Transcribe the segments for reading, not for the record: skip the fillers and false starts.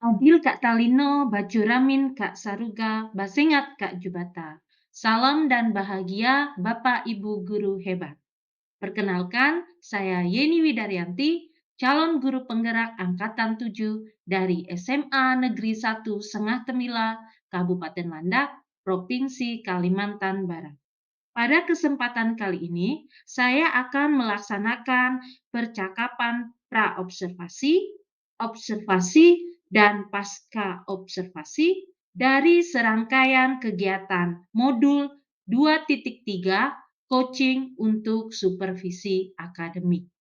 Adil Kak Talino, Bacuramin Kak Saruga, Basengat Kak Jubata. Salam dan bahagia Bapak Ibu Guru hebat. Perkenalkan, saya Yeni Widaryanti, calon guru penggerak Angkatan 7 dari SMA Negeri 1 Sengah Temila, Kabupaten Landak, Provinsi Kalimantan Barat. Pada kesempatan kali ini, saya akan melaksanakan percakapan pra-observasi, observasi, dan pasca observasi dari serangkaian kegiatan modul 2.3 coaching untuk supervisi akademik.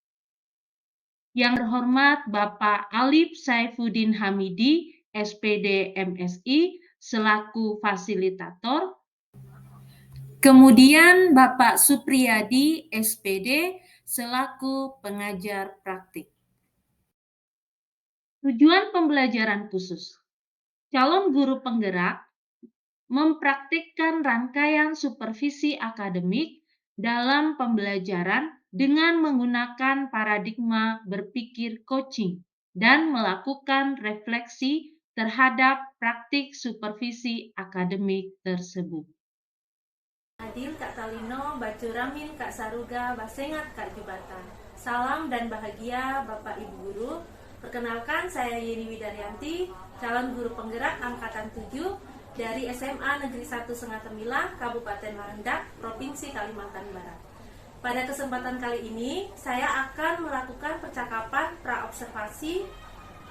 Yang terhormat Bapak Alif Saifuddin Hamidi, SPD MSI, selaku fasilitator. Kemudian Bapak Supriyadi, SPD, selaku pengajar praktik. Tujuan pembelajaran khusus. Calon guru penggerak mempraktikkan rangkaian supervisi akademik dalam pembelajaran dengan menggunakan paradigma berpikir coaching dan melakukan refleksi terhadap praktik supervisi akademik tersebut. Adil Kak Talino, Bacuramin Kak Saruga, Basengat Kak Jubata. Salam dan bahagia Bapak Ibu Guru. Perkenalkan, saya Yeni Widaryanti, calon guru penggerak Angkatan 7 dari SMA Negeri 1 Sengah Temila, Kabupaten Landak, Provinsi Kalimantan Barat. Pada kesempatan kali ini, saya akan melakukan percakapan pra-observasi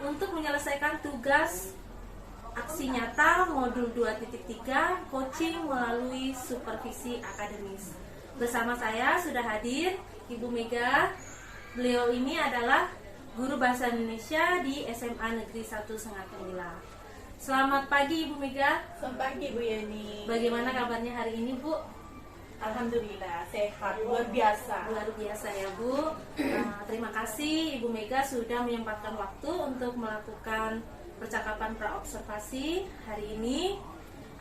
untuk menyelesaikan tugas aksi nyata modul 2.3 coaching melalui supervisi akademis. Bersama saya sudah hadir Ibu Mega. Beliau ini adalah guru bahasa Indonesia di SMA Negeri 1 Sengah Temila. Selamat pagi Ibu Mega. Selamat pagi Bu Yeni. Bagaimana kabarnya hari ini Bu? Alhamdulillah sehat, luar biasa. Luar biasa ya Bu. Terima kasih Ibu Mega sudah menyempatkan waktu untuk melakukan percakapan pra-observasi hari ini.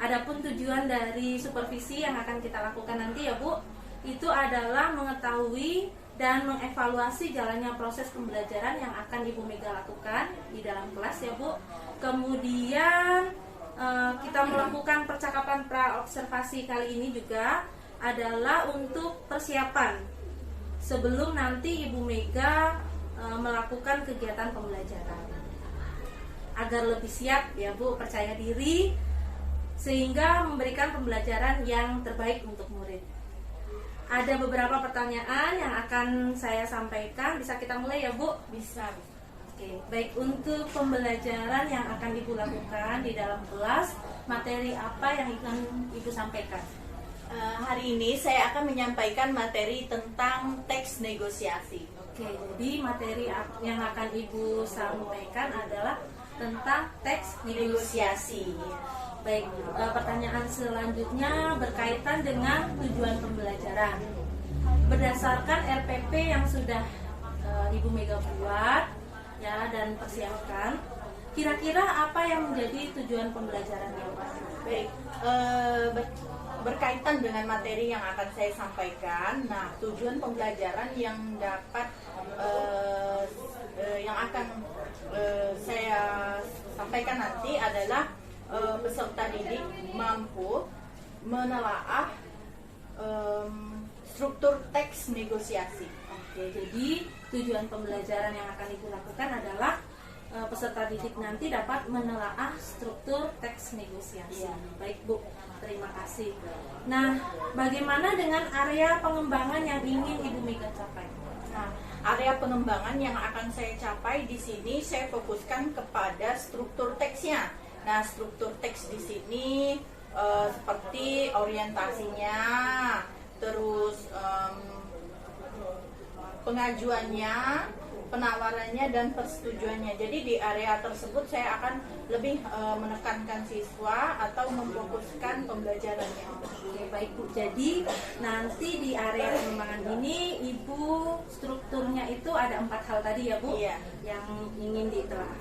Adapun tujuan dari supervisi yang akan kita lakukan nanti ya Bu, itu adalah mengetahui dan mengevaluasi jalannya proses pembelajaran yang akan Ibu Mega lakukan di dalam kelas ya Bu. Kemudian kita melakukan percakapan pra-observasi kali ini juga adalah untuk persiapan sebelum nanti Ibu Mega melakukan kegiatan pembelajaran, agar lebih siap ya Bu, percaya diri, sehingga memberikan pembelajaran yang terbaik untuk murid. Ada beberapa pertanyaan yang akan saya sampaikan. Bisa kita mulai ya Bu? Bisa. Oke, baik, untuk pembelajaran yang akan Ibu lakukan di dalam kelas, materi apa yang akan Ibu sampaikan? Hari ini saya akan menyampaikan materi tentang teks negosiasi. Oke, jadi materi yang akan Ibu sampaikan adalah tentang teks negosiasi. Baik, pertanyaan selanjutnya berkaitan dengan tujuan pembelajaran. Berdasarkan RPP yang sudah Ibu Mega buat ya dan persiapkan, kira-kira apa yang menjadi tujuan pembelajarannya Pak? Baik, berkaitan dengan materi yang akan saya sampaikan. Nah, tujuan pembelajaran yang dapat yang akan saya sampaikan nanti adalah peserta didik mampu menelaah struktur teks negosiasi. Oke, jadi tujuan pembelajaran yang akan Ibu lakukan adalah peserta didik nanti dapat menelaah struktur teks negosiasi. Baik Bu, terima kasih. Nah, bagaimana dengan area pengembangan yang ingin Ibu Mega capai? Nah, area pengembangan yang akan saya capai di sini saya fokuskan kepada struktur teksnya. Nah, struktur teks di sini seperti orientasinya, terus pengajuannya, penawarannya, dan persetujuannya. Jadi di area tersebut saya akan lebih menekankan siswa atau memfokuskan pembelajarannya. Oke, baik Bu. Jadi nanti di area pengembangan ini Ibu strukturnya itu ada 4 hal tadi ya Bu? Iya. Yang ingin ditelaah.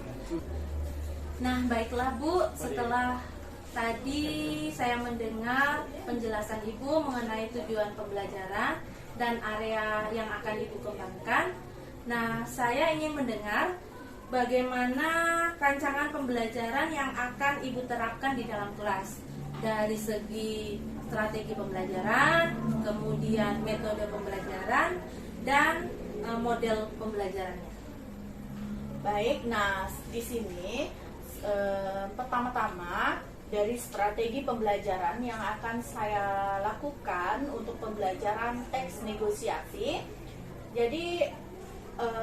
Nah, baiklah Bu, setelah tadi saya mendengar penjelasan Ibu mengenai tujuan pembelajaran dan area yang akan Ibu kembangkan. Nah, saya ingin mendengar bagaimana rancangan pembelajaran yang akan Ibu terapkan di dalam kelas. Dari segi strategi pembelajaran, kemudian metode pembelajaran, dan model pembelajarannya. Baik, nah di sini pertama-tama dari strategi pembelajaran yang akan saya lakukan untuk pembelajaran teks negosiasi. Jadi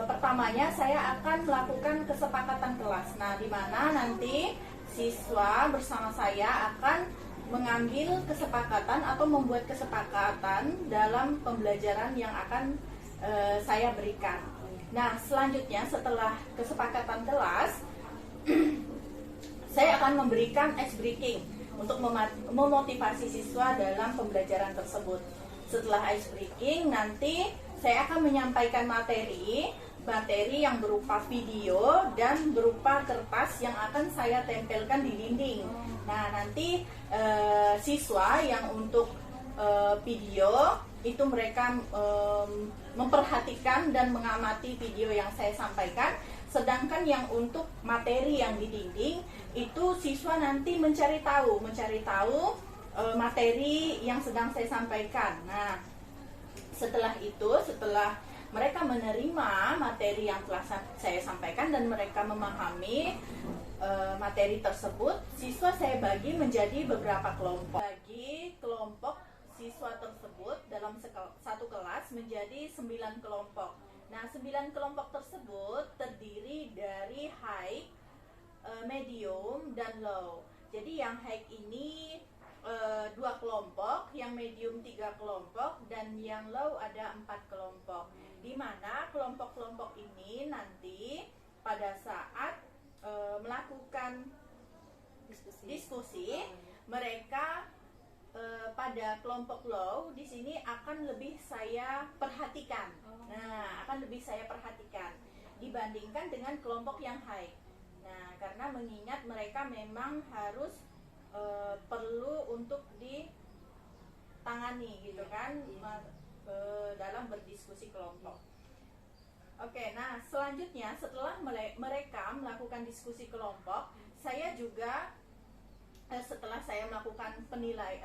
pertamanya saya akan melakukan kesepakatan kelas. Nah, di mana nanti siswa bersama saya akan mengambil kesepakatan atau membuat kesepakatan dalam pembelajaran yang akan saya berikan. Nah, selanjutnya setelah kesepakatan kelas, saya akan memberikan ice breaking untuk memotivasi siswa dalam pembelajaran tersebut. Setelah ice breaking, nanti saya akan menyampaikan materi yang berupa video dan berupa kertas yang akan saya tempelkan di dinding. Nah, nanti siswa yang untuk video itu mereka memperhatikan dan mengamati video yang saya sampaikan. Sedangkan yang untuk materi yang di dinding itu siswa nanti mencari tahu materi yang sedang saya sampaikan. Nah, setelah mereka menerima materi yang telah saya sampaikan dan mereka memahami materi tersebut, siswa saya bagi menjadi beberapa kelompok. Bagi kelompok siswa tersebut dalam satu kelas menjadi 9 kelompok. Nah, 9 kelompok tersebut terdiri dari high, medium, dan low. Jadi yang high ini 2 kelompok, yang medium 3 kelompok, dan yang low ada 4 kelompok. Di mana kelompok-kelompok ini nanti pada saat melakukan diskusi, mereka pada kelompok low di sini akan lebih saya perhatikan. Nah, akan lebih saya perhatikan dibandingkan dengan kelompok yang high. Nah, karena mengingat mereka memang harus perlu untuk ditangani gitu kan, dalam berdiskusi kelompok. Oke, nah selanjutnya setelah mereka melakukan diskusi kelompok, saya juga setelah saya melakukan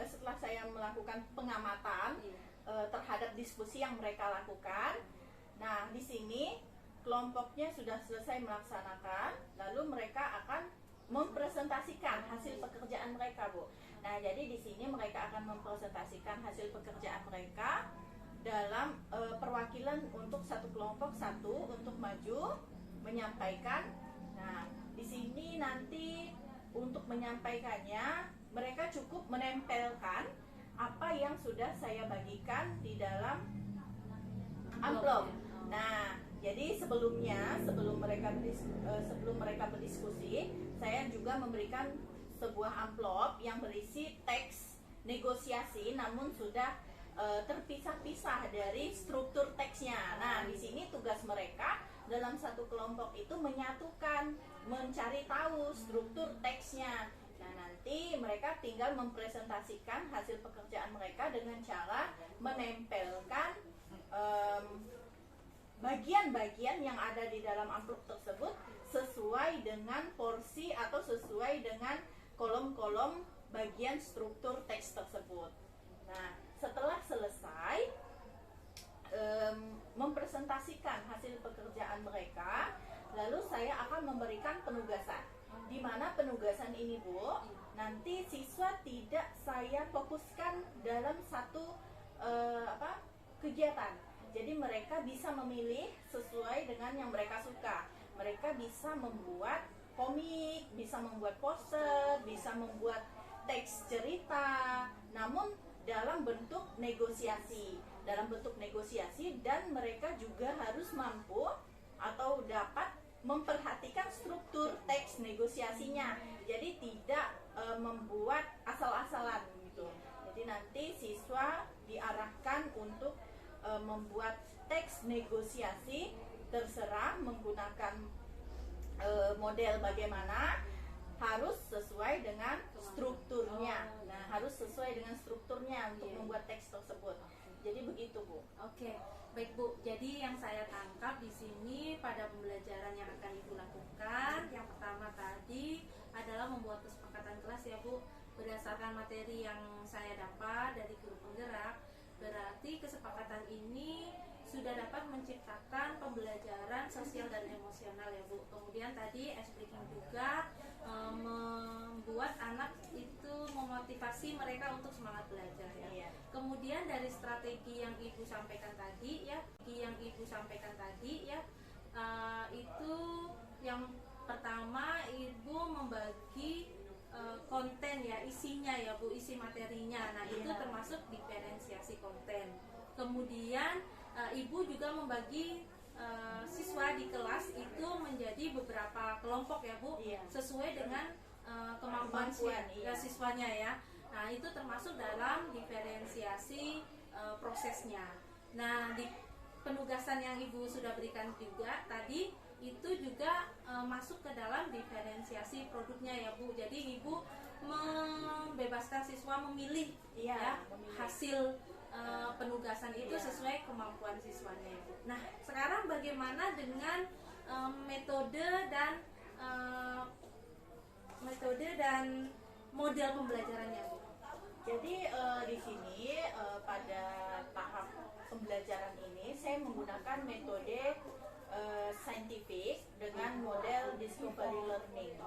setelah saya melakukan pengamatan terhadap diskusi yang mereka lakukan. Nah, di sini kelompoknya sudah selesai melaksanakan, lalu mereka akan mempresentasikan hasil pekerjaan mereka, Bu. Nah, jadi di sini mereka akan mempresentasikan hasil pekerjaan mereka dalam perwakilan untuk satu kelompok untuk maju menyampaikan. Nah, di sini nanti untuk menyampaikannya mereka cukup menempelkan apa yang sudah saya bagikan di dalam amplop. Nah, jadi sebelum mereka berdiskusi, saya juga memberikan sebuah amplop yang berisi teks negosiasi, namun sudah terpisah-pisah dari struktur teksnya. Nah, di sini tugas mereka dalam satu kelompok itu menyatukan, mencari tahu struktur teksnya. Nah, nanti mereka tinggal mempresentasikan hasil pekerjaan mereka dengan cara menempelkan bagian-bagian yang ada di dalam amplop tersebut sesuai dengan porsi atau sesuai dengan kolom-kolom bagian struktur teks tersebut. Nah, setelah selesai mempresentasikan hasil pekerjaan mereka, lalu saya akan memberikan penugasan. Di mana penugasan ini, Bu, nanti siswa tidak saya fokuskan dalam satu kegiatan. Jadi mereka bisa memilih sesuai dengan yang mereka suka. Mereka bisa membuat komik, bisa membuat poster, bisa membuat teks cerita, namun dalam bentuk negosiasi. Dan mereka juga harus mampu atau dapat memperhatikan struktur teks negosiasinya. Jadi tidak membuat asal-asalan gitu. Jadi nanti siswa diarahkan untuk membuat teks negosiasi, terserah menggunakan model bagaimana, harus sesuai dengan strukturnya. Nah, harus sesuai dengan strukturnya untuk membuat teks tersebut. Jadi begitu, Bu. Bu. Oke, baik Bu. Jadi yang saya tangkap di sini pada pembelajaran yang akan Ibu lakukan, yang pertama tadi adalah membuat kesepakatan kelas ya Bu, berdasarkan materi yang saya dapat dari guru penggerak. Berarti kesepakatan ini sudah dapat menciptakan pembelajaran sosial dan emosional ya Bu. Kemudian tadi ice breaking juga membuat anak itu memotivasi mereka untuk semangat belajar ya. Iya. Kemudian dari strategi yang Ibu sampaikan tadi ya, itu yang pertama Ibu membagi konten ya, isinya ya Bu, isi materinya. Nah, itu termasuk diferensiasi konten. Kemudian Ibu juga membagi siswa di kelas itu menjadi beberapa kelompok ya Bu, sesuai dengan kemampuan siswanya ya. Nah, itu termasuk dalam diferensiasi prosesnya. Nah, di penugasan yang Ibu sudah berikan juga tadi itu juga masuk ke dalam diferensiasi produknya ya Bu. Jadi Ibu membebaskan siswa memilih hasil penugasan itu sesuai kemampuan siswanya ya Bu. Nah, sekarang bagaimana dengan metode dan model pembelajarannya Bu? Jadi di sini pada tahap pembelajaran ini saya menggunakan metode saintifik dengan model discovery learning.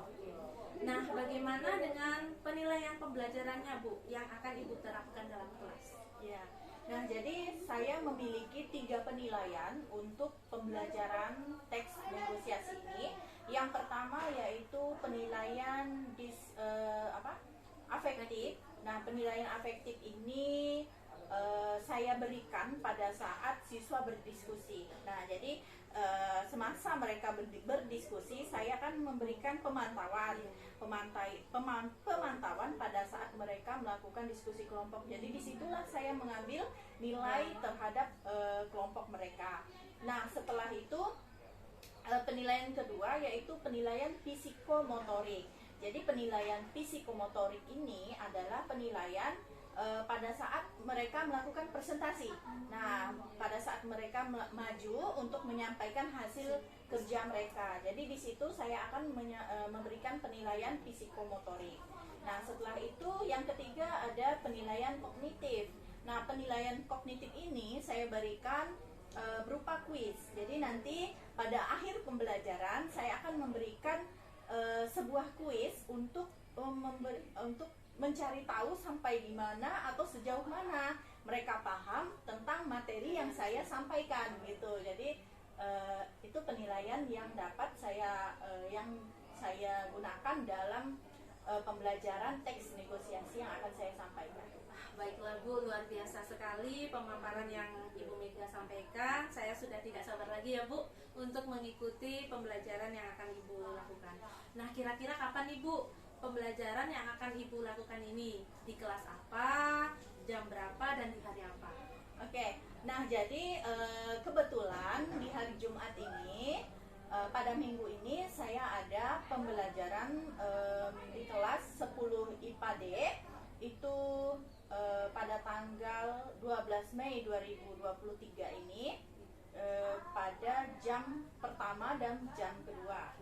Nah, bagaimana dengan penilaian pembelajarannya Bu yang akan Ibu terapkan dalam kelas? Ya. Nah, jadi saya memiliki 3 penilaian untuk pembelajaran teks negosiasi ini. Yang pertama yaitu penilaian afektif. Nah, penilaian afektif ini saya berikan pada saat siswa berdiskusi. Nah, jadi semasa mereka berdiskusi, saya akan memberikan pemantauan pada saat mereka melakukan diskusi kelompok. Jadi disitulah saya mengambil nilai terhadap kelompok mereka. Nah, setelah itu penilaian kedua yaitu penilaian psikomotorik. Jadi penilaian psikomotorik ini adalah penilaian pada saat mereka melakukan presentasi. Nah, pada saat mereka maju untuk menyampaikan hasil kerja mereka. Jadi di situ saya akan memberikan penilaian psikomotorik. Nah, setelah itu yang ketiga ada penilaian kognitif. Nah, penilaian kognitif ini saya berikan berupa kuis. Jadi nanti pada akhir pembelajaran saya akan memberikan sebuah kuis untuk mencari tahu sampai di mana atau sejauh mana mereka paham tentang materi yang saya sampaikan gitu. Jadi itu penilaian yang dapat saya gunakan dalam pembelajaran teks negosiasi yang akan saya sampaikan. Baiklah Bu, luar biasa sekali pemaparan yang Ibu Mega sampaikan. Saya sudah tidak sabar lagi ya Bu untuk mengikuti pembelajaran yang akan Ibu lakukan. Nah, kira-kira kapan nih Bu pembelajaran yang akan Ibu lakukan ini? Di kelas apa, jam berapa, dan di hari apa? Oke, nah jadi kebetulan di hari Jumat ini pada minggu ini saya ada pembelajaran di kelas 10 IPA D itu pada tanggal 12 Mei 2023 ini pada jam pertama dan jam kedua.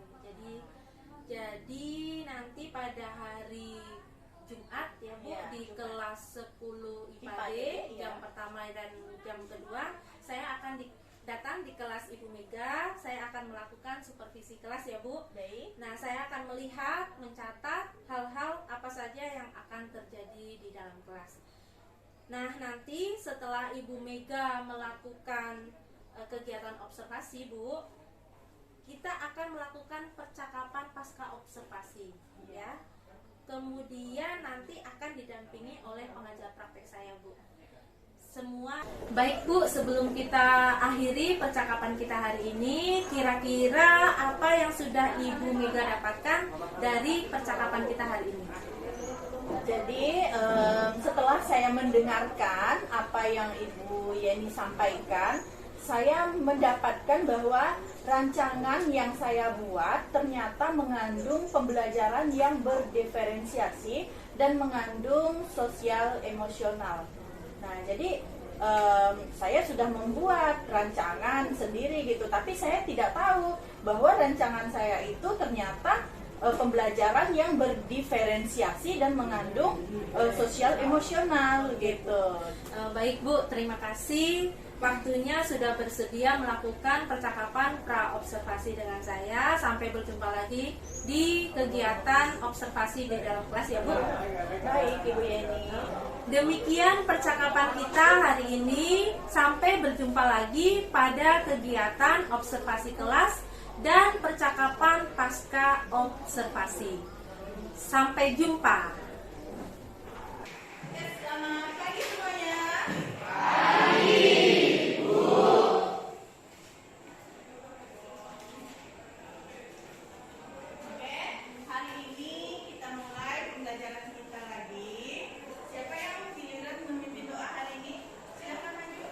Jadi nanti pada hari Jumat ya Bu, di kelas 10 IPA D jam pertama dan jam kedua saya akan datang di kelas Ibu Mega. Saya akan melakukan supervisi kelas ya Bu. Baik. Nah, saya akan melihat, mencatat hal-hal apa saja yang akan terjadi di dalam kelas. Nah, nanti setelah Ibu Mega melakukan kegiatan observasi Bu, kita akan melakukan percakapan pasca observasi ya. Kemudian nanti akan didampingi oleh pengajar praktek saya Bu. Semua baik Bu, sebelum kita akhiri percakapan kita hari ini, kira-kira apa yang sudah Ibu Mega dapatkan dari percakapan kita hari ini? Jadi setelah saya mendengarkan apa yang Ibu Yeni sampaikan, saya mendapatkan bahwa rancangan yang saya buat ternyata mengandung pembelajaran yang berdiferensiasi dan mengandung sosial emosional. Nah, jadi saya sudah membuat rancangan sendiri gitu, tapi saya tidak tahu bahwa rancangan saya itu ternyata pembelajaran yang berdiferensiasi dan mengandung sosial emosional gitu. Baik Bu, terima kasih. Waktunya sudah bersedia melakukan percakapan pra-observasi dengan saya. Sampai berjumpa lagi di kegiatan observasi di dalam kelas ya Bu. Baik Ibu Yeni. Demikian percakapan kita hari ini. Sampai berjumpa lagi pada kegiatan observasi kelas dan percakapan pasca observasi. Sampai jumpa. Selamat pagi semuanya. Oke, hari ini kita mulai pembelajaran kita lagi. Siapa yang giliran memimpin doa hari ini? Silakan maju.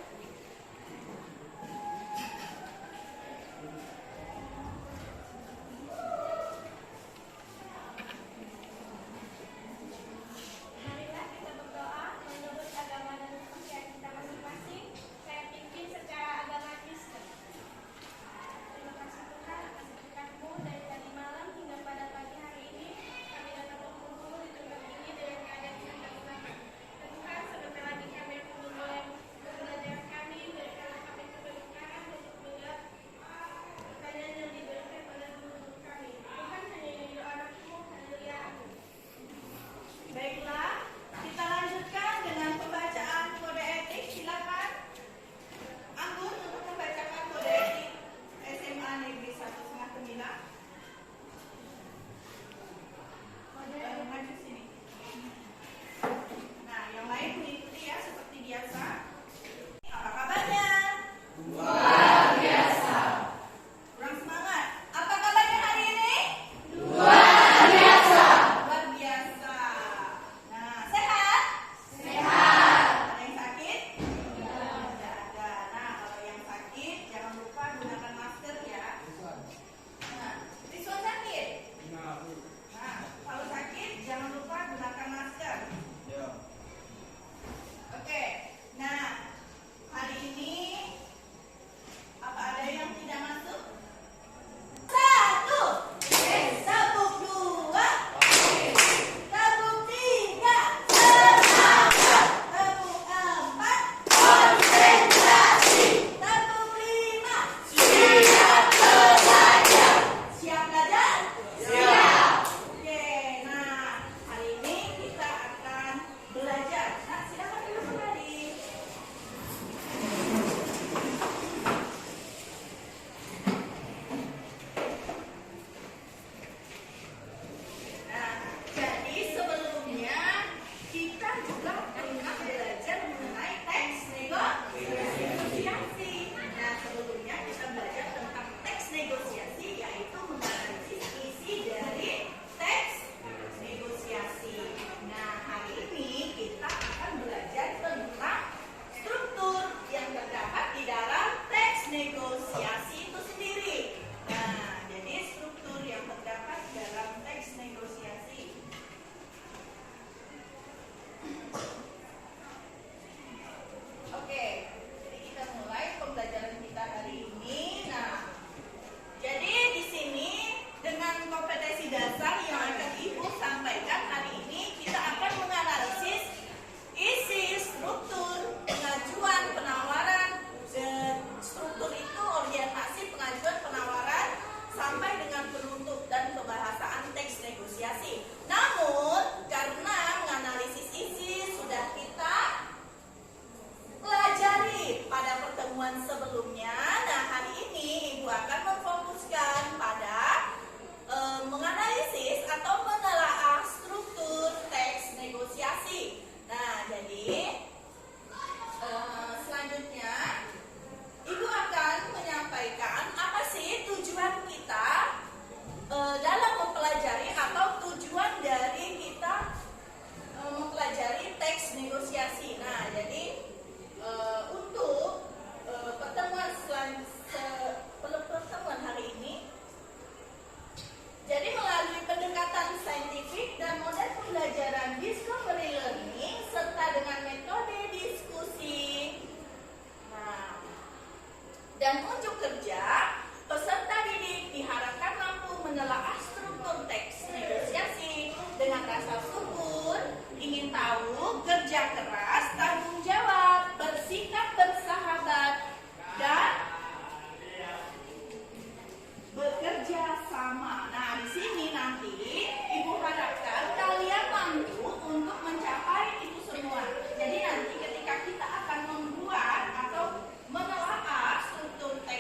Marilah kita berdoa menurut agama dan kepercayaan kita masing-masing. Saya pimpin secara agama Kristen. Terima kasih Tuhan atas berkat-Mu dari tadi malam hingga pada pagi hari ini. Kami dapat berkumpul di tempat ini dengan keadaan senang selamat. Dan Tuhan, sebentar lagi kami akan memulai pembelajaran kami. Berikanlah kami keberkahan untuk menjawab pertanyaan yang diberikan pada guru kami. Tuhan, hanya ini doa anakmu. Haleluya. Amin. Baiklah, kita lanjutkan dengan pembacaan kode etik. Silakan Anggun untuk membacakan kode etik SMA Negeri 1 Setengah Temila. Maju sini. Nah, yang lain mengikuti ya seperti biasa. Apa kabarnya? Luar biasa. Kurang semangat. Apa kabarnya hari ini? Luar biasa. Nah, sehat? Sehat. Ada yang sakit? Tidak ada. Nah, kalau yang sakit jangan lupa gunakan masker ya. Nah, Rizwan sakit? Nah, kalau sakit jangan lupa gunakan masker. Oke. Nah, hari ini apa ada yang tidak masuk? Satu. Sabuk dua. Sabuk tiga. Sabuk empat. Konsentrasi. Sabuk lima. Siap belajar. Siap belajar? Siap. Oke, nah hari ini kita akan belajar. Nah, silakan dulu kembali. Nah, jadi sebelumnya kita juga pernah belajar mengenai teks negosiasi. Nah, sebelumnya kita belajar tentang teks negosiasi, yaitu menganalisis isi dari teks negosiasi. Nah, hari ini kita akan belajar tentang struktur yang terdapat di dalam teks negosiasi itu sendiri. Nah, jadi struktur yang terdapat dalam teks negosiasi. Oke, jadi kita mulai pembelajaran kita hari ini. Nah, jadi di sini dengan kompetensi dasar yang akan Ibu sampaikan hari ini, kita akan menganalisis isi struktur pengajuan penawaran. Struktur itu orientasi pengajuan penawaran sampai dengan penutup dan pembahasan teks negosiasi. Namun, karena menganalisis isi sudah kita pelajari pada pertemuan sebelumnya, nah hari ini Ibu akan memfokuskan pada menganalisis atau menelaah struktur teks negosiasi. Nah, jadi selanjutnya Ibu akan menyampaikan apa sih tujuan kita dalam mempelajari atau tujuan dari kita mempelajari teks negosiasi. Nah, jadi untuk Dan unjuk kerja, peserta didik diharapkan mampu menelaah struktur teks negosiasi dengan rasa syukur, ingin tahu, kerja keras, tanggung jawab, bersikap bersahabat, dan bekerja sama. Nah, di sini nanti Ibu harapkan kalian mampu untuk mencapai itu semua. Jadi nanti ketika kita akan membuat atau menelaah struktur teks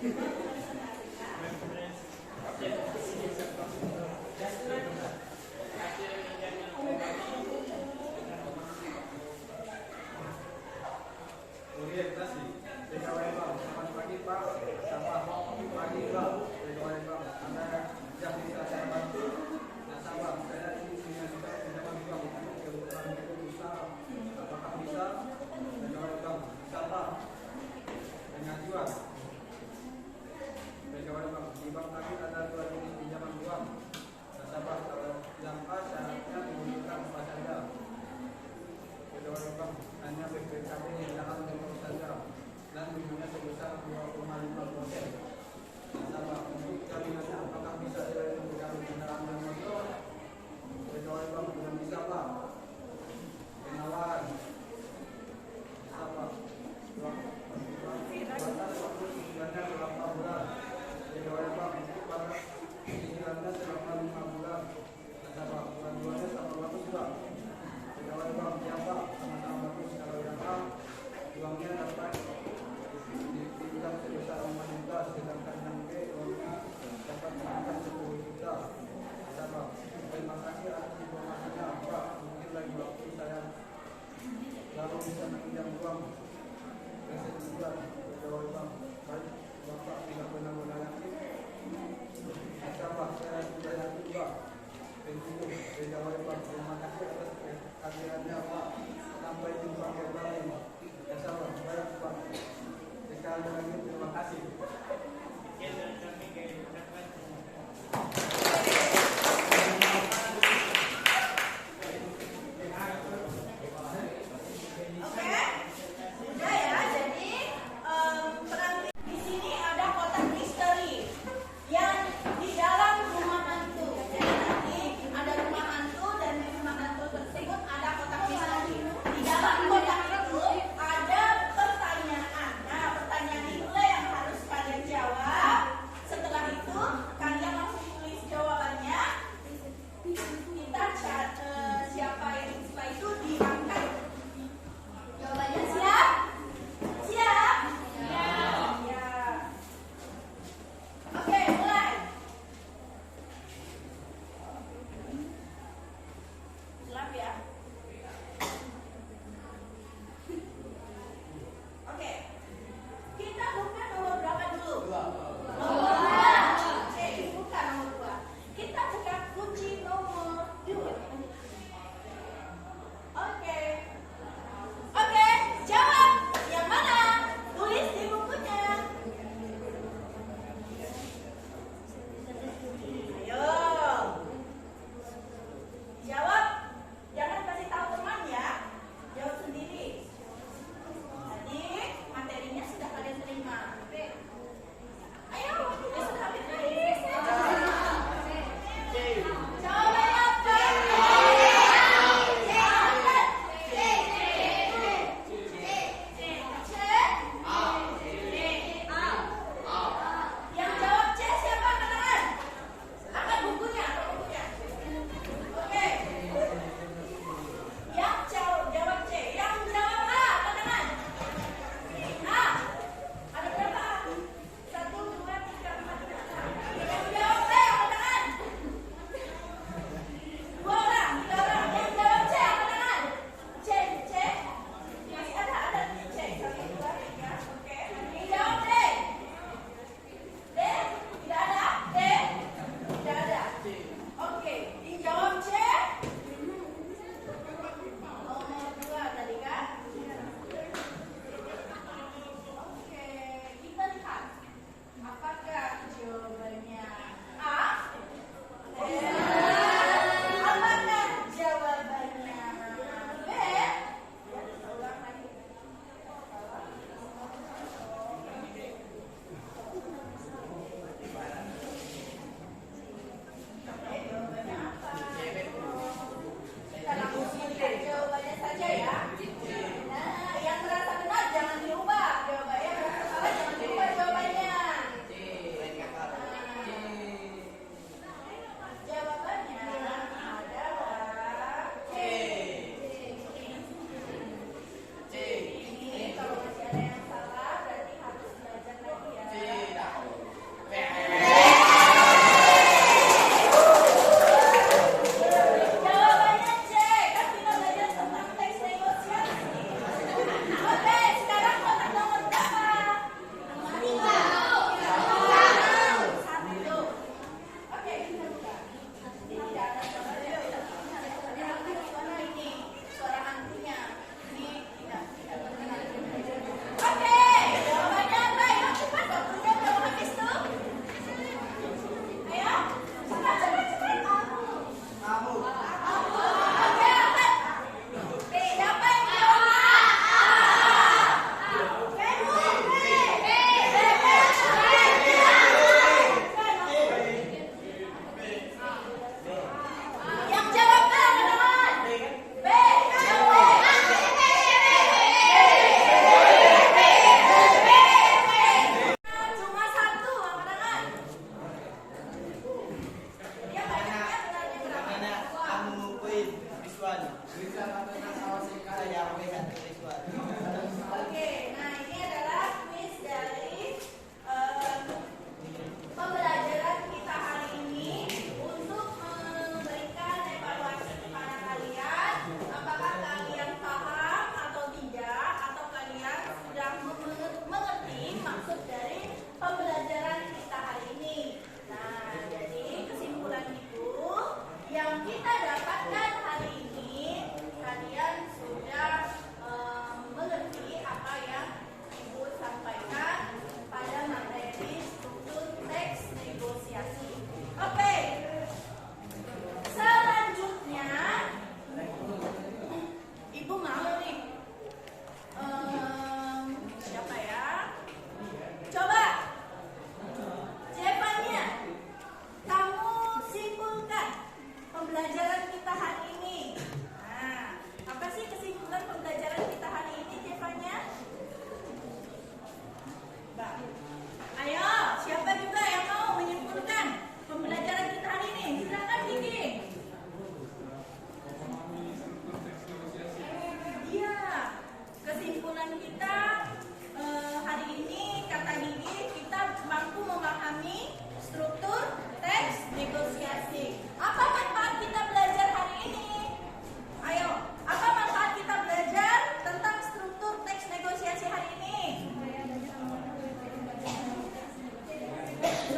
Orientasi. Pegawai bank. Selamat pagi Pak. Selamat pagi Bang. Pegawai bank. Anda yang bisa saya bantu. Nasabah. Saya ingin punya pinjaman bank untuk kebutuhan usaha. Apakah bisa? Pegawai bank. Bisa Pak. Pengajuan. Pegawai bank. Di bank kami ada 2 jenis pinjaman uang. Nasabah. Kalau yang A syaratnya dibutuhkan apa saja. Pegawai bank hanya BPKB yang jangan untuk saja dan bunganya sebesar 2,5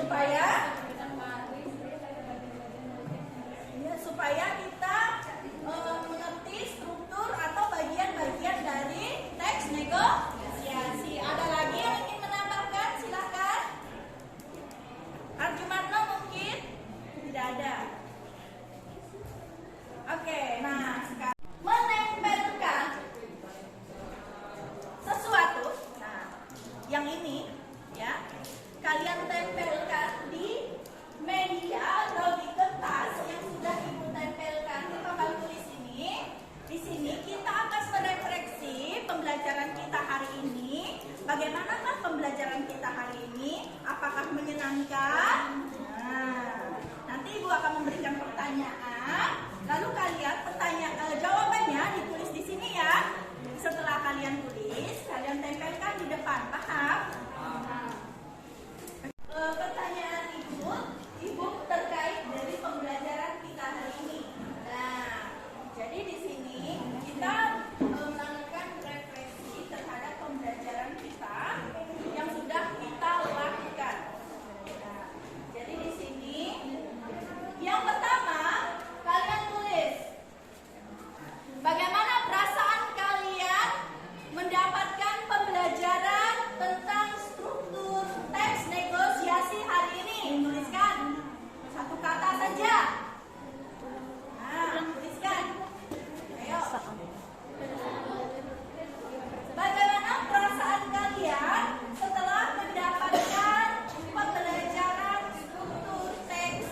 supaya kita mengerti struktur atau bagian-bagian dari teks negosiasi. Ada lagi yang ingin menambahkan? Silakan. Arjumarno mungkin? Tidak ada. Oke, nah sekarang menempelkan sesuatu. Nah, yang ini ya, kalian tempelkan di media atau di kertas yang sudah ibu tempelkan di papan tulis ini. Di sini kita akan merefleksi pembelajaran kita hari ini. Bagaimanakah pembelajaran kita hari ini? Apakah menyenangkan? Nah, nanti ibu akan memberikan pertanyaan. Lalu kalian jawabannya ditulis di sini ya. Setelah kalian tulis, kalian tempelkan di depan. Paham? Pertanyaan ibu terkait dari pembelajaran kita hari ini. Nah, jadi di sini kita melakukan refleksi terhadap pembelajaran kita yang sudah kita lakukan. Nah, jadi di sini yang pertama kalian tulis bagaimana perasaan kalian mendapatkan pembelajaran tentang struktur teks negosiasi hari ini. Tuliskan satu kata saja. Nah, tuliskan. Ayo. Bagaimana perasaan kalian setelah mendapatkan pembelajaran struktur teks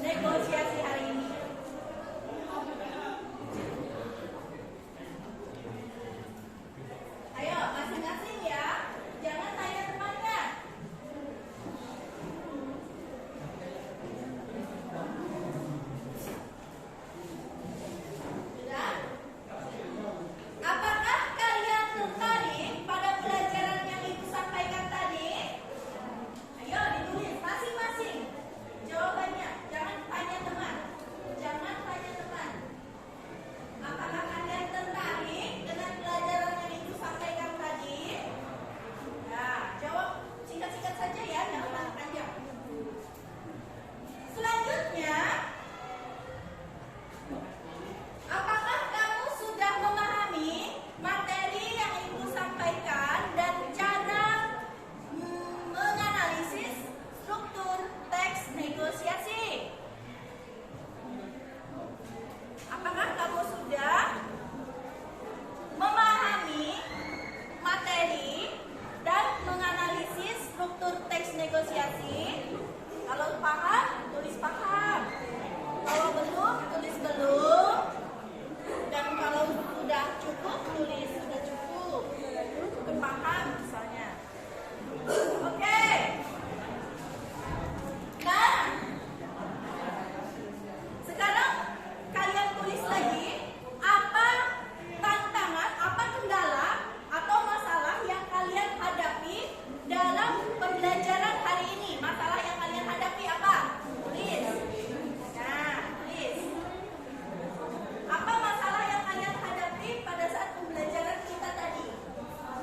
negosiasi hari ini? Ayo, masing-masing ya. Jangan tanya temannya. Sudah? Apakah kalian tertarik pada pelajaran yang ibu sampaikan tadi? Ayo ditulis masing-masing jawabannya. Jangan tanya teman. Jangan tanya teman. Apakah kalian tertarik dengan pelajaran yang ibu sampaikan tadi? Nah, jawab singkat-singkat saja ya, jangan panjang. Selanjutnya, apakah kamu sudah memahami materi yang ibu sampaikan dan cara menganalisis struktur teks negosiasi? Apakah kamu sudah memahami materi dan menganalisis struktur teks negosiasi? Kalau paham, tulis paham. Kalau belum, tulis belum. Dan kalau sudah cukup, tulis sudah cukup. Cukup paham misalnya. Oke. Nah, sekarang kalian tulis lagi apa tantangan, apa kendala atau masalah yang kalian hadapi dalam pembelajaran hari ini. Masalah yang kalian hadapi apa? Tulis. Nah, tulis. Apa masalah yang kalian hadapi pada saat pembelajaran kita tadi?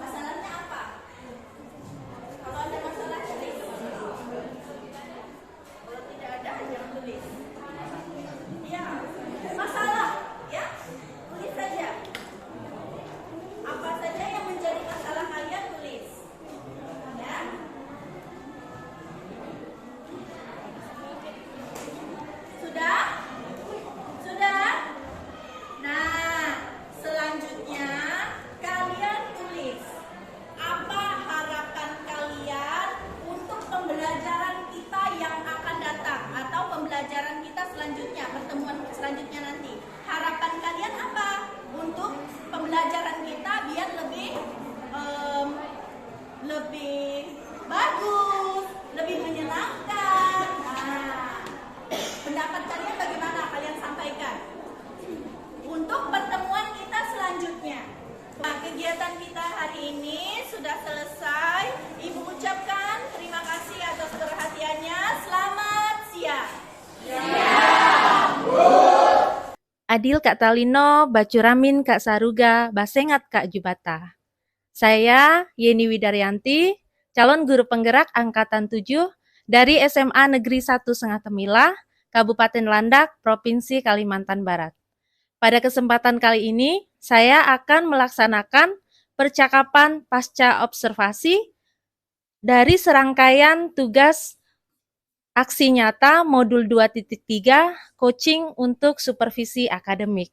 Masalahnya apa? Kalau ada masalah, tulis. Kalau tidak ada, jangan tulis. Ya, masalah, ya, tulis saja. Apa saja yang menjadi masalah kalian, tulis. Ya. Sudah? Sudah? Nah, selanjutnya kalian tulis apa harapan kalian untuk pembelajaran kita yang akan datang atau pembelajaran kita selanjutnya, pertemuan selanjutnya nanti. Harapan kalian apa untuk pembelajaran kita biar lebih bagus, lebih menyenangkan. Nah, pendapat kalian bagaimana? Kalian sampaikan untuk pertemuan kita selanjutnya. Nah, kegiatan kita hari ini sudah selesai. Ibu ucapkan terima kasih atas perhatiannya. Selamat siang. Adil Kak Talino, Bacuramin Kak Saruga, Basengat Kak Jubata. Saya Yeni Widaryanti, calon guru penggerak angkatan 7 dari SMA Negeri 1 Sengatemila, Kabupaten Landak, Provinsi Kalimantan Barat. Pada kesempatan kali ini, saya akan melaksanakan percakapan pasca observasi dari serangkaian tugas aksi nyata modul 2.3 coaching untuk supervisi akademik.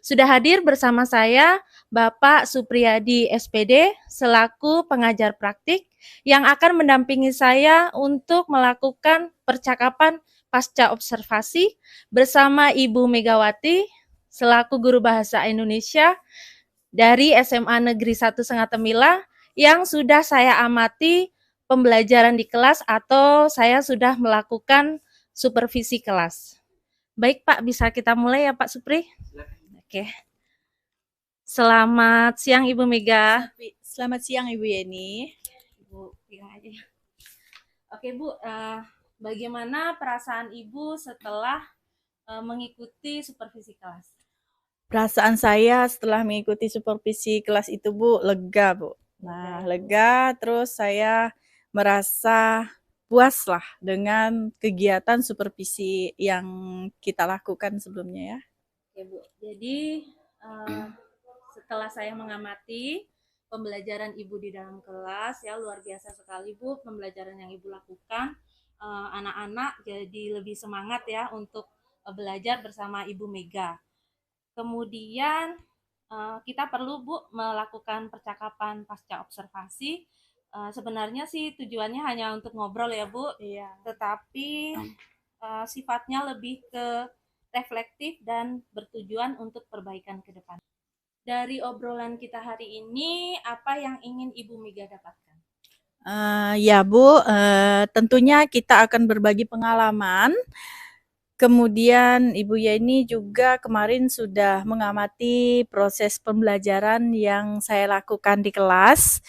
Sudah hadir bersama saya Bapak Supriyadi SPD selaku pengajar praktik yang akan mendampingi saya untuk melakukan percakapan pasca observasi bersama Ibu Megawati selaku guru bahasa Indonesia dari SMA Negeri 1 Sengatemila yang sudah saya amati pembelajaran di kelas atau saya sudah melakukan supervisi kelas. Baik Pak, bisa kita mulai ya Pak Supri? Oke. Selamat siang Ibu Mega. Selamat siang Ibu Yeni. Ibu pegang aja. Oke Bu, bagaimana perasaan Ibu setelah mengikuti supervisi kelas? Perasaan saya setelah mengikuti supervisi kelas itu Bu, lega Bu. Nah, lega terus saya merasa puas lah dengan kegiatan supervisi yang kita lakukan sebelumnya ya. Oke Bu, jadi setelah saya mengamati pembelajaran Ibu di dalam kelas ya luar biasa sekali Bu pembelajaran yang Ibu lakukan, anak-anak jadi lebih semangat ya untuk belajar bersama Ibu Mega. Kemudian kita perlu Bu melakukan percakapan pasca observasi. Sebenarnya sih tujuannya hanya untuk ngobrol ya Bu, Iya. tetapi sifatnya lebih ke reflektif dan bertujuan untuk perbaikan ke depan. Dari obrolan kita hari ini, apa yang ingin Ibu Mega dapatkan? Ya Bu, tentunya kita akan berbagi pengalaman. Kemudian Ibu Yeni juga kemarin sudah mengamati proses pembelajaran yang saya lakukan di kelas.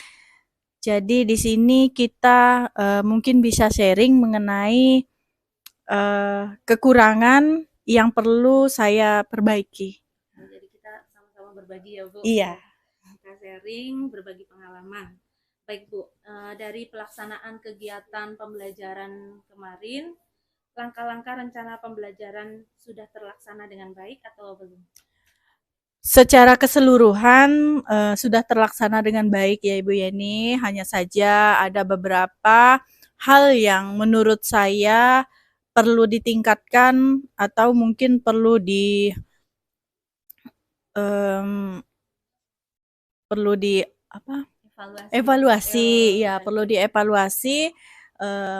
Jadi di sini kita mungkin bisa sharing mengenai kekurangan yang perlu saya perbaiki. Jadi kita sama-sama berbagi ya Bu. Iya. Kita sharing, berbagi pengalaman. Baik Bu, dari pelaksanaan kegiatan pembelajaran kemarin, langkah-langkah rencana pembelajaran sudah terlaksana dengan baik atau belum? Secara keseluruhan sudah terlaksana dengan baik ya Ibu Yeni. Hanya saja ada beberapa hal yang menurut saya perlu ditingkatkan atau mungkin perlu evaluasi ya, perlu dievaluasi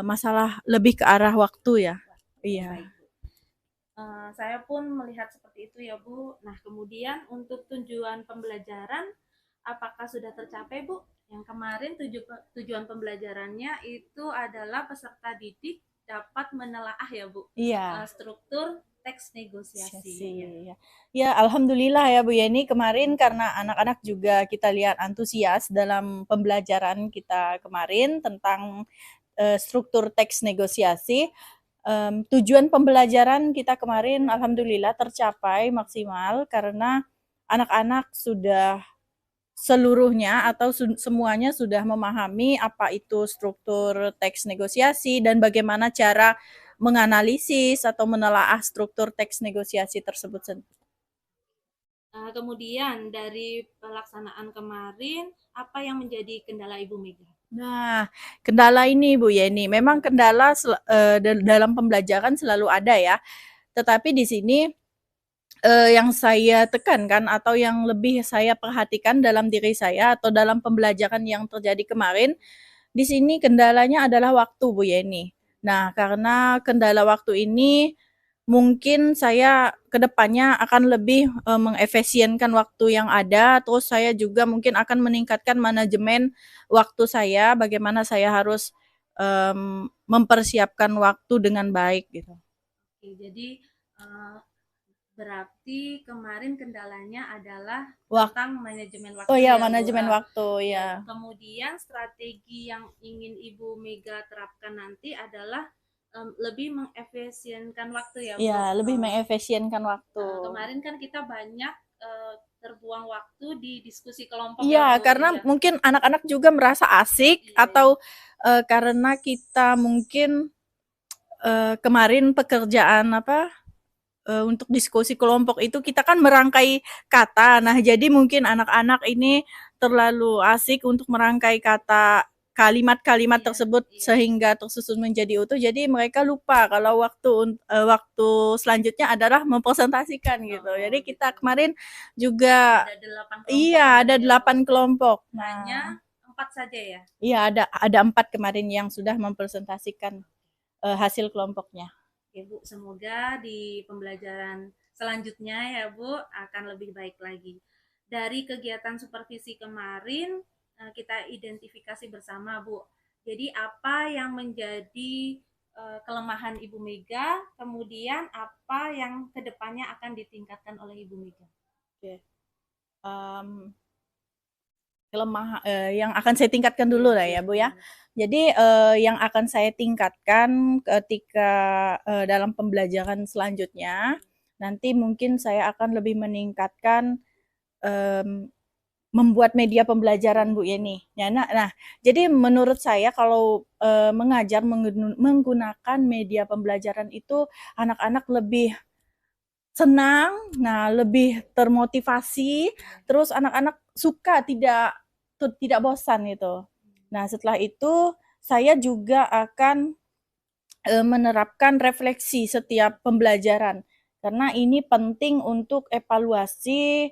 masalah lebih ke arah waktu ya. Iya. Saya pun melihat seperti itu ya Bu. Nah kemudian untuk tujuan pembelajaran apakah sudah tercapai Bu? Yang kemarin tujuan pembelajarannya itu adalah peserta didik dapat menelaah ya Bu. Iya. Struktur teks negosiasi. Ya, alhamdulillah ya Bu Yeni, kemarin karena anak-anak juga kita lihat antusias dalam pembelajaran kita kemarin tentang struktur teks negosiasi. Tujuan pembelajaran kita kemarin alhamdulillah tercapai maksimal karena anak-anak sudah seluruhnya atau semuanya sudah memahami apa itu struktur teks negosiasi dan bagaimana cara menganalisis atau menelaah struktur teks negosiasi tersebut. Kemudian dari pelaksanaan kemarin, apa yang menjadi kendala Ibu Mega? Nah, kendala ini Bu Yeni, memang kendala dalam pembelajaran selalu ada ya. Tetapi di sini yang saya tekankan atau yang lebih saya perhatikan dalam diri saya atau dalam pembelajaran yang terjadi kemarin, di sini kendalanya adalah waktu Bu Yeni. Nah, karena kendala waktu ini mungkin saya ke depannya akan lebih mengefisienkan waktu yang ada, terus saya juga mungkin akan meningkatkan manajemen waktu saya, bagaimana saya harus mempersiapkan waktu dengan baik gitu. Oke, jadi berarti kemarin kendalanya adalah tentang manajemen waktu. Oh ya, manajemen waktu ya. Kemudian strategi yang ingin Ibu Mega terapkan nanti adalah lebih mengefisienkan waktu ya Bu? Iya, lebih mengefisienkan waktu. Kemarin kan kita banyak terbuang waktu di diskusi kelompok. Iya, karena mungkin anak-anak juga merasa asik atau karena kita mungkin kemarin pekerjaan untuk diskusi kelompok itu kita kan merangkai kata. Nah, jadi mungkin anak-anak ini terlalu asik untuk merangkai kata kalimat-kalimat tersebut sehingga tersusun menjadi utuh. Jadi mereka lupa kalau waktu selanjutnya adalah mempresentasikan gitu. Jadi kita kemarin juga Ada 8 kelompok. iya, ada 8 kelompok. Hanya 4 saja ya? Iya, ada 4 kemarin yang sudah mempresentasikan hasil kelompoknya. Oke Bu, semoga di pembelajaran selanjutnya ya Bu akan lebih baik lagi. Dari kegiatan supervisi kemarin kita identifikasi bersama Bu. Jadi apa yang menjadi kelemahan Ibu Mega, kemudian apa yang kedepannya akan ditingkatkan oleh Ibu Mega? Oke. Kelemahan yang akan saya tingkatkan dulu lah ya Bu ya. Jadi yang akan saya tingkatkan ketika dalam pembelajaran selanjutnya, nanti mungkin saya akan lebih meningkatkan membuat media pembelajaran Bu Yeni. Ya, nah, jadi menurut saya kalau mengajar menggunakan media pembelajaran itu anak-anak lebih senang, nah lebih termotivasi, terus anak-anak suka tidak bosan gitu. Nah, setelah itu saya juga akan menerapkan refleksi setiap pembelajaran karena ini penting untuk evaluasi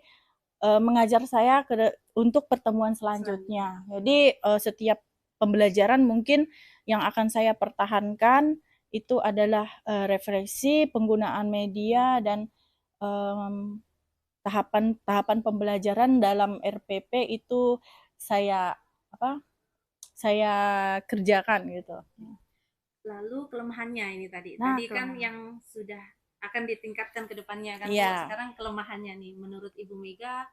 mengajar saya untuk pertemuan selanjutnya. Jadi setiap pembelajaran mungkin yang akan saya pertahankan itu adalah refleksi, penggunaan media dan tahapan pembelajaran dalam RPP itu saya kerjakan gitu. Lalu kelemahannya ini tadi. Nah, Tadi kan yang sudah akan ditingkatkan ke depannya kan. Iya. Sekarang kelemahannya nih menurut Ibu Mega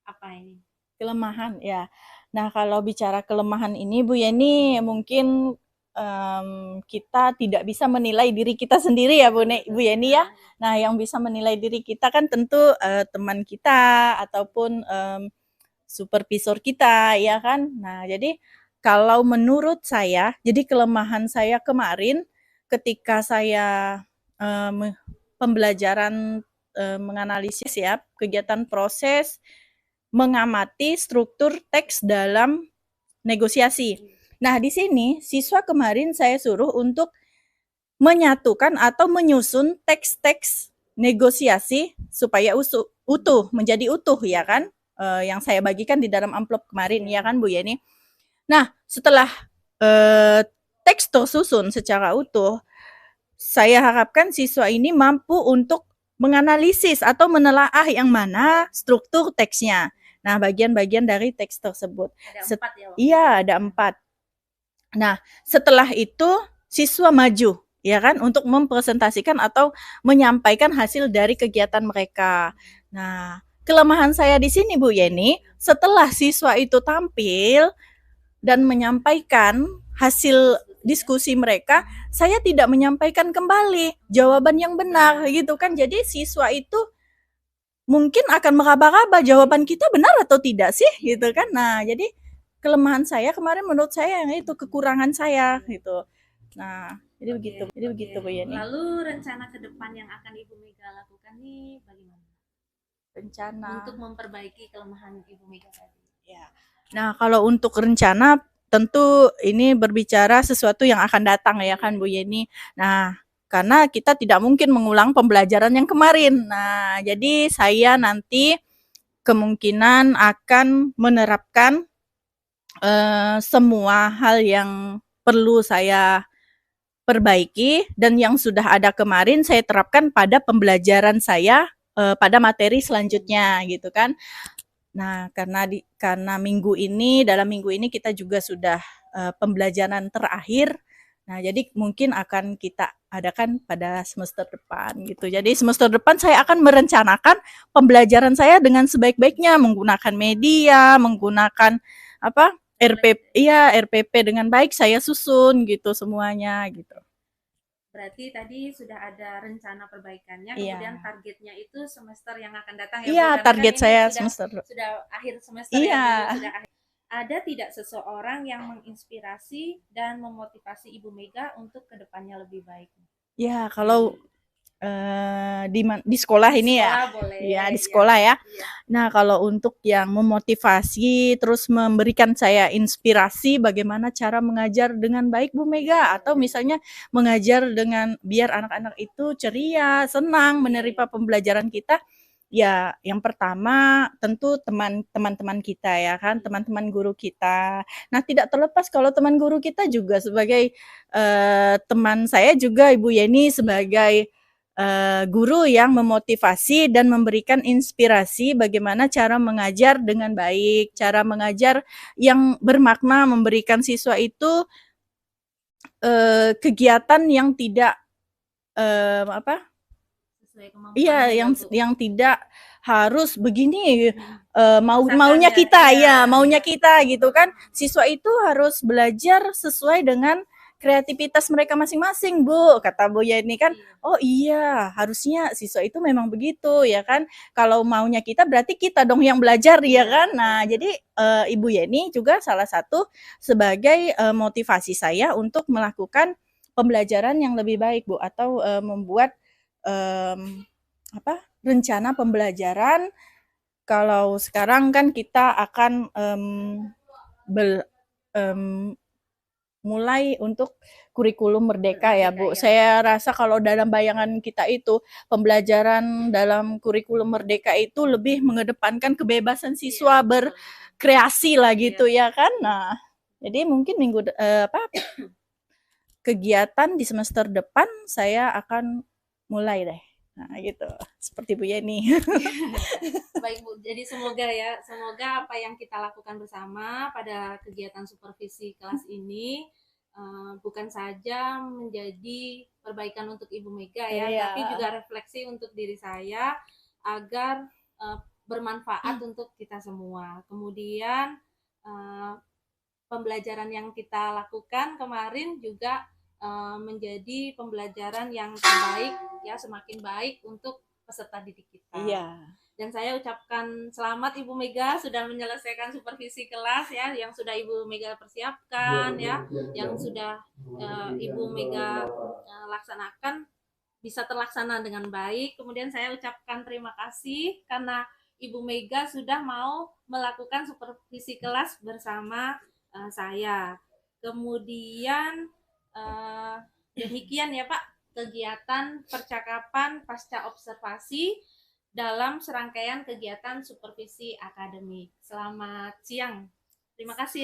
apa ini? Kelemahan ya. Nah, kalau bicara kelemahan ini Bu Yeni mungkin kita tidak bisa menilai diri kita sendiri ya Bu Yeni ya. Nah, yang bisa menilai diri kita kan tentu teman kita ataupun supervisor kita ya kan. Nah, jadi kalau menurut saya, jadi kelemahan saya kemarin ketika saya pembelajaran menganalisis ya kegiatan proses mengamati struktur teks dalam negosiasi. Nah, di sini siswa kemarin saya suruh untuk menyatukan atau menyusun teks-teks negosiasi supaya utuh, menjadi utuh ya kan? Yang saya bagikan di dalam amplop kemarin ya kan Bu Yeni. Nah, setelah teks tersusun secara utuh, saya harapkan siswa ini mampu untuk menganalisis atau menelaah yang mana struktur teksnya. Nah, bagian-bagian dari teks tersebut. Ada 4 ya? Iya, ada 4. Nah, setelah itu siswa maju, ya kan, untuk mempresentasikan atau menyampaikan hasil dari kegiatan mereka. Nah, kelemahan saya di sini Bu Yeni, setelah siswa itu tampil dan menyampaikan hasil diskusi mereka, saya tidak menyampaikan kembali jawaban yang benar gitu kan. Jadi siswa itu mungkin akan meraba-raba jawaban kita benar atau tidak sih gitu kan. Nah, jadi kelemahan saya kemarin menurut saya yang itu kekurangan saya gitu. Nah, jadi begitu Bu Yeni. Lalu rencana ke depan yang akan Ibu Mega lakukan nih bagaimana? Rencana Untuk memperbaiki kelemahan Ibu Mega tadi. Ya. Nah, kalau untuk rencana tentu ini berbicara sesuatu yang akan datang ya kan Bu Yeni. Nah, karena kita tidak mungkin mengulang pembelajaran yang kemarin. Nah, jadi saya nanti kemungkinan akan menerapkan semua hal yang perlu saya perbaiki dan yang sudah ada kemarin saya terapkan pada pembelajaran saya pada materi selanjutnya gitu kan. Nah, karena dalam minggu ini kita juga sudah pembelajaran terakhir. Nah, jadi mungkin akan kita adakan pada semester depan gitu. Jadi semester depan saya akan merencanakan pembelajaran saya dengan sebaik-baiknya menggunakan media, menggunakan RPP dengan baik saya susun gitu semuanya gitu. Berarti tadi sudah ada rencana perbaikannya, Iya. kemudian targetnya itu semester yang akan datang ya Bu? Iya, Karena target kan saya ini semester. sudah akhir semester Iya. ya Bu, sudah akhir. Ada tidak seseorang yang menginspirasi dan memotivasi Ibu Mega untuk kedepannya lebih baik? Ya, kalau di sekolah ini ya, Sekolah boleh. ya di sekolah ya. Iya. Nah, kalau untuk yang memotivasi, terus memberikan saya inspirasi bagaimana cara mengajar dengan baik Bu Mega, atau misalnya mengajar dengan biar anak-anak itu ceria, senang menerima pembelajaran kita. Ya, yang pertama tentu teman-teman kita ya kan, teman-teman guru kita. Nah, tidak terlepas kalau teman guru kita juga sebagai teman saya juga Ibu Yeni sebagai guru yang memotivasi dan memberikan inspirasi bagaimana cara mengajar dengan baik, cara mengajar yang bermakna, memberikan siswa itu kegiatan yang tidak apa? Sesuai kemampuannya Iya, ya, Bu. yang tidak harus begini Memaksakan maunya ya, kita iya, ya, maunya iya. kita gitu kan. Siswa itu harus belajar sesuai dengan kreativitas mereka masing-masing, Bu. Kata Bu Yeni kan, Iya. oh iya, harusnya siswa itu memang begitu ya kan. Kalau maunya kita berarti kita dong yang belajar ya Iya, kan. Nah, betul. jadi Ibu Yeni juga salah satu sebagai motivasi saya untuk melakukan pembelajaran yang lebih baik, Bu, atau membuat rencana pembelajaran. Kalau sekarang kan kita akan mulai untuk kurikulum merdeka ya Bu. Iya. Saya rasa kalau dalam bayangan kita itu pembelajaran dalam kurikulum merdeka itu lebih mengedepankan kebebasan siswa Iya, betul. berkreasi lah gitu Iya. ya kan. Nah, jadi mungkin kegiatan di semester depan saya akan mulai deh. Nah, gitu. Seperti Bu Yeni. Baik Bu, jadi semoga apa yang kita lakukan bersama pada kegiatan supervisi kelas ini bukan saja menjadi perbaikan untuk Ibu Mega ya, Iya. tapi juga refleksi untuk diri saya agar bermanfaat untuk kita semua. Kemudian pembelajaran yang kita lakukan kemarin juga menjadi pembelajaran yang terbaik ya, semakin baik untuk peserta didik kita. Iya. Dan saya ucapkan selamat Ibu Mega sudah menyelesaikan supervisi kelas ya, yang sudah Ibu Mega persiapkan ya, yang sudah Ibu Mega laksanakan bisa terlaksana dengan baik. Kemudian saya ucapkan terima kasih karena Ibu Mega sudah mau melakukan supervisi kelas bersama saya. Kemudian demikian ya Pak kegiatan percakapan pasca observasi dalam serangkaian kegiatan supervisi akademik. Selamat siang. Terima kasih ya.